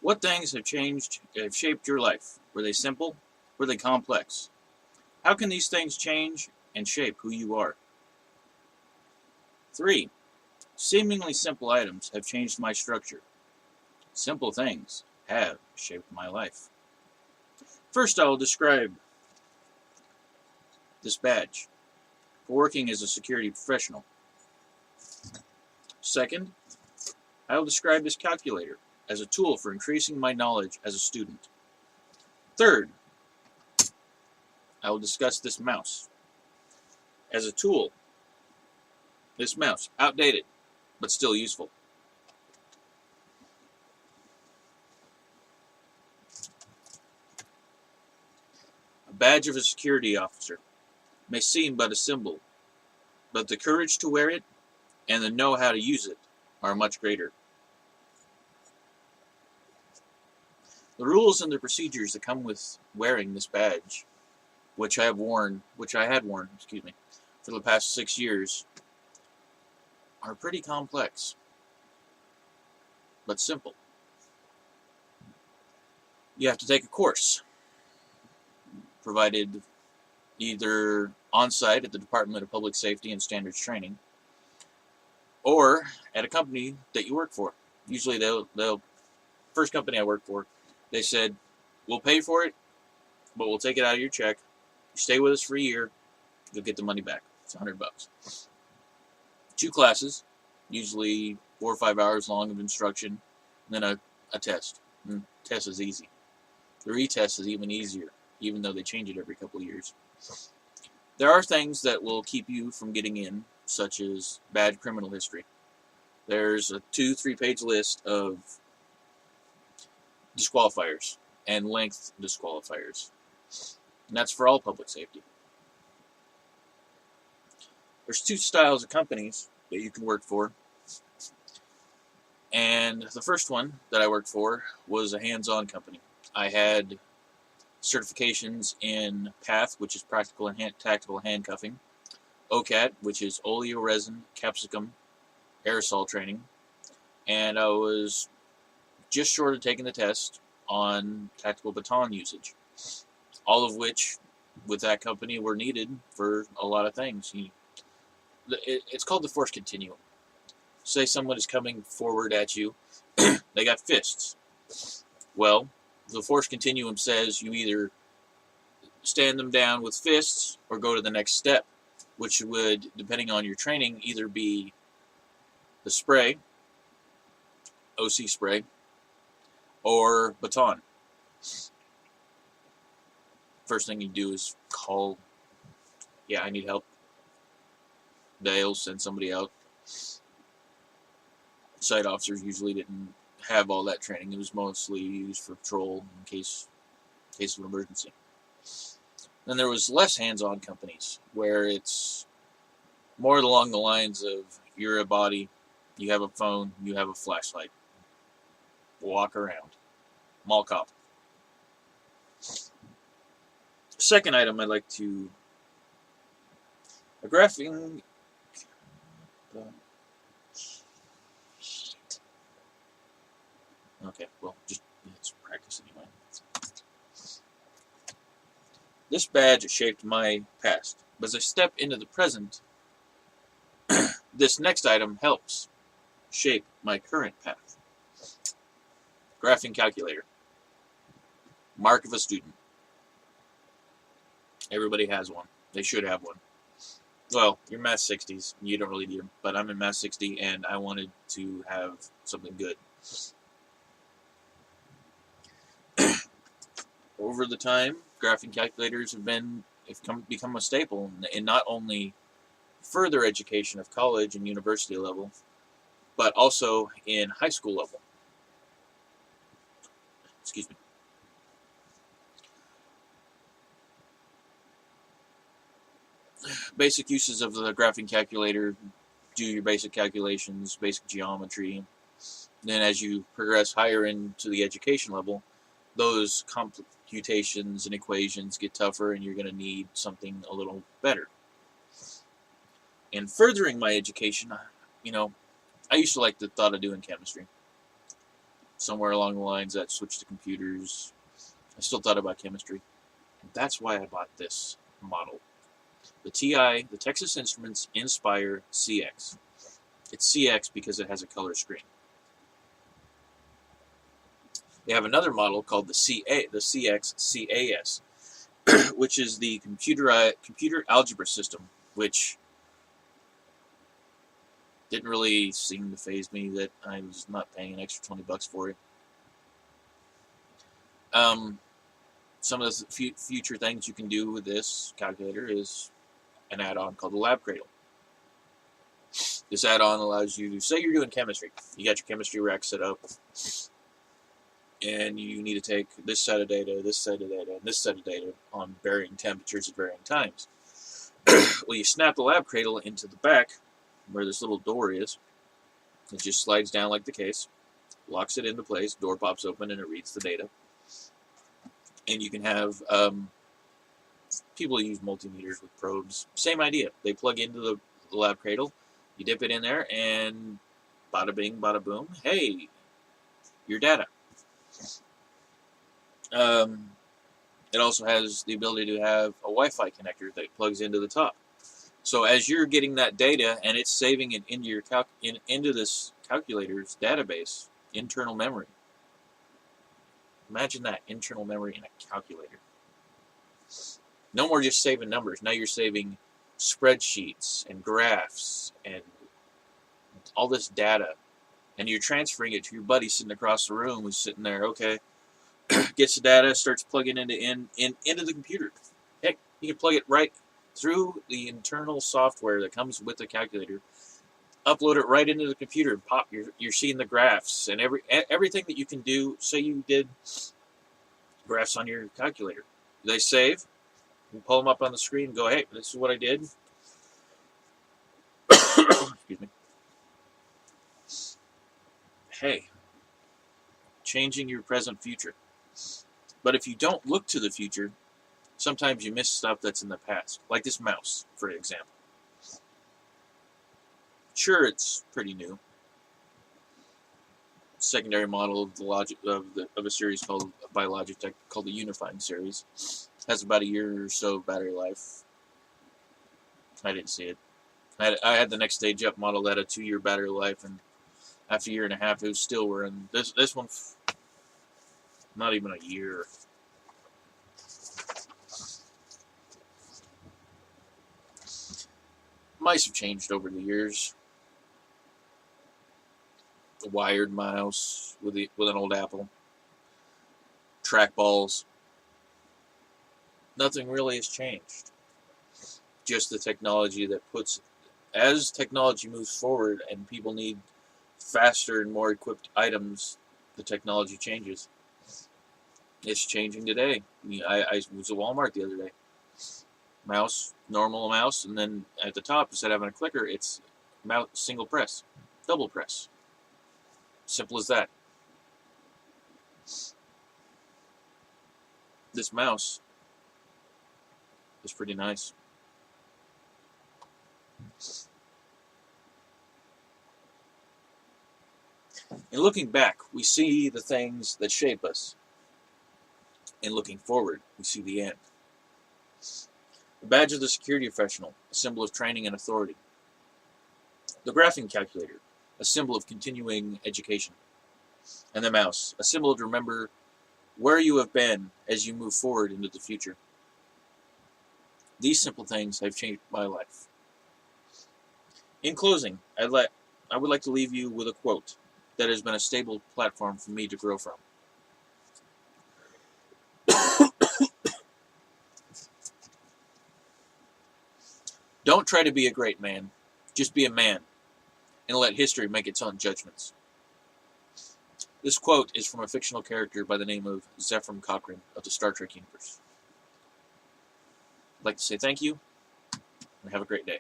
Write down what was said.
What things have shaped your life? Were they simple? Were they complex? How can these things change and shape who you are? 3. Seemingly simple items have changed my structure. Simple things have shaped my life. First, I will describe this badge for working as a security professional. Second, I will describe this calculator as a tool for increasing my knowledge as a student. Third, I will discuss this mouse as a tool. This mouse, outdated, but still useful. A badge of a security officer may seem but a symbol, but the courage to wear it and the know-how to use it are much greater. The rules and the procedures that come with wearing this badge, which I had worn, for the past 6 years, are pretty complex, but simple. You have to take a course, provided either on-site at the Department of Public Safety and Standards Training, or at a company that you work for. Usually first company I worked for, they said, we'll pay for it, but we'll take it out of your check. You stay with us for a year, you'll get the money back. It's $100. 2 classes, usually 4 or 5 hours long of instruction, and then a test. And test is easy. The retest is even easier, even though they change it every couple of years. There are things that will keep you from getting in, such as bad criminal history. There's a 2-3 page list of disqualifiers and length disqualifiers. And that's for all public safety. There's 2 styles of companies that you can work for. And the first one that I worked for was a hands-on company. I had certifications in PATH, which is Practical and Tactical Handcuffing, OCAT, which is Oleoresin Capsicum Aerosol Training, and I was just short of taking the test on tactical baton usage, all of which, with that company, were needed for a lot of things. It's called the force continuum. Say someone is coming forward at you, they got fists. Well, the force continuum says you either stand them down with fists or go to the next step, which would, depending on your training, either be the spray, OC spray, or baton. First thing you do is call, I need help. They'll send somebody out. Site officers usually didn't have all that training. It was mostly used for patrol in case of an emergency. Then there was less hands-on companies where it's more along the lines of you're a body, you have a phone, you have a flashlight. Walk around. Mall cop. Second item I'd like to... A graphing... Okay, well, let's practice anyway. This badge shaped my past, but as I step into the present, this next item helps shape my current path. Graphing calculator. Mark of a student. Everybody has one. They should have one. Well, you're Math 60s. You don't really need them, but I'm in Math 60, and I wanted to have something good. Over the time, graphing calculators have become a staple in not only further education of college and university level, but also in high school level. Excuse me. Basic uses of the graphing calculator: do your basic calculations, basic geometry. Then as you progress higher into the education level, those computations and equations get tougher, and you're going to need something a little better. In furthering my education, I used to like the thought of doing chemistry. somewhere along the lines that switched to computers. I still thought about chemistry. And that's why I bought this model. The TI, the Texas Instruments Inspire CX. It's CX because it has a color screen. They have another model called the CX CAS, which is the computer algebra system, which didn't really seem to faze me that I was not paying an extra $20 for it. Some of the future things you can do with this calculator is an add-on called the Lab Cradle. This add-on allows you to, say you're doing chemistry, you got your chemistry rack set up, and you need to take this set of data, this set of data, and this set of data on varying temperatures at varying times. Well, you snap the Lab Cradle into the back, where this little door is. It just slides down like the case, locks it into place, door pops open, and it reads the data. And you can have people use multimeters with probes. Same idea. They plug into the Lab Cradle, you dip it in there, and bada bing, bada boom. Hey, your data. It also has the ability to have a Wi-Fi connector that plugs into the top. So as you're getting that data and it's saving it into your into this calculator's database, internal memory. Imagine that, internal memory in a calculator. No more just saving numbers. Now you're saving spreadsheets and graphs and all this data. And you're transferring it to your buddy sitting across the room who's sitting there, okay, gets the data, starts plugging into the computer. Heck, you can plug it right through the internal software that comes with the calculator, upload it right into the computer, and pop. You're seeing the graphs and everything that you can do. Say you did graphs on your calculator. They save. You pull them up on the screen and go, hey, this is what I did. Excuse me. Hey, changing your present future. But if you don't look to the future, sometimes you miss stuff that's in the past, like this mouse, for example. Sure, it's pretty new. Secondary model of a series called by Logitech called the Unifying series. Has about a year or so battery life. I didn't see it. I had the next stage up model that had a 2-year battery life, and after a year and a half, it was still wearing this one. Not even a year. Mice have changed over the years. The wired mouse with an old Apple. Trackballs. Nothing really has changed. Just the technology that as technology moves forward and people need faster and more equipped items, the technology changes. It's changing today. I was at Walmart the other day. Mouse, normal mouse, and then at the top, instead of having a clicker, it's mouse, single press, double press. Simple as that. This mouse is pretty nice. In looking back, we see the things that shape us. In looking forward, we see the end. The badge of the security professional, a symbol of training and authority. The graphing calculator, a symbol of continuing education. And the mouse, a symbol to remember where you have been as you move forward into the future. These simple things have changed my life. In closing, I would like to leave you with a quote that has been a stable platform for me to grow from. Don't try to be a great man. Just be a man, and let history make its own judgments. This quote is from a fictional character by the name of Zefram Cochrane of the Star Trek universe. I'd like to say thank you, and have a great day.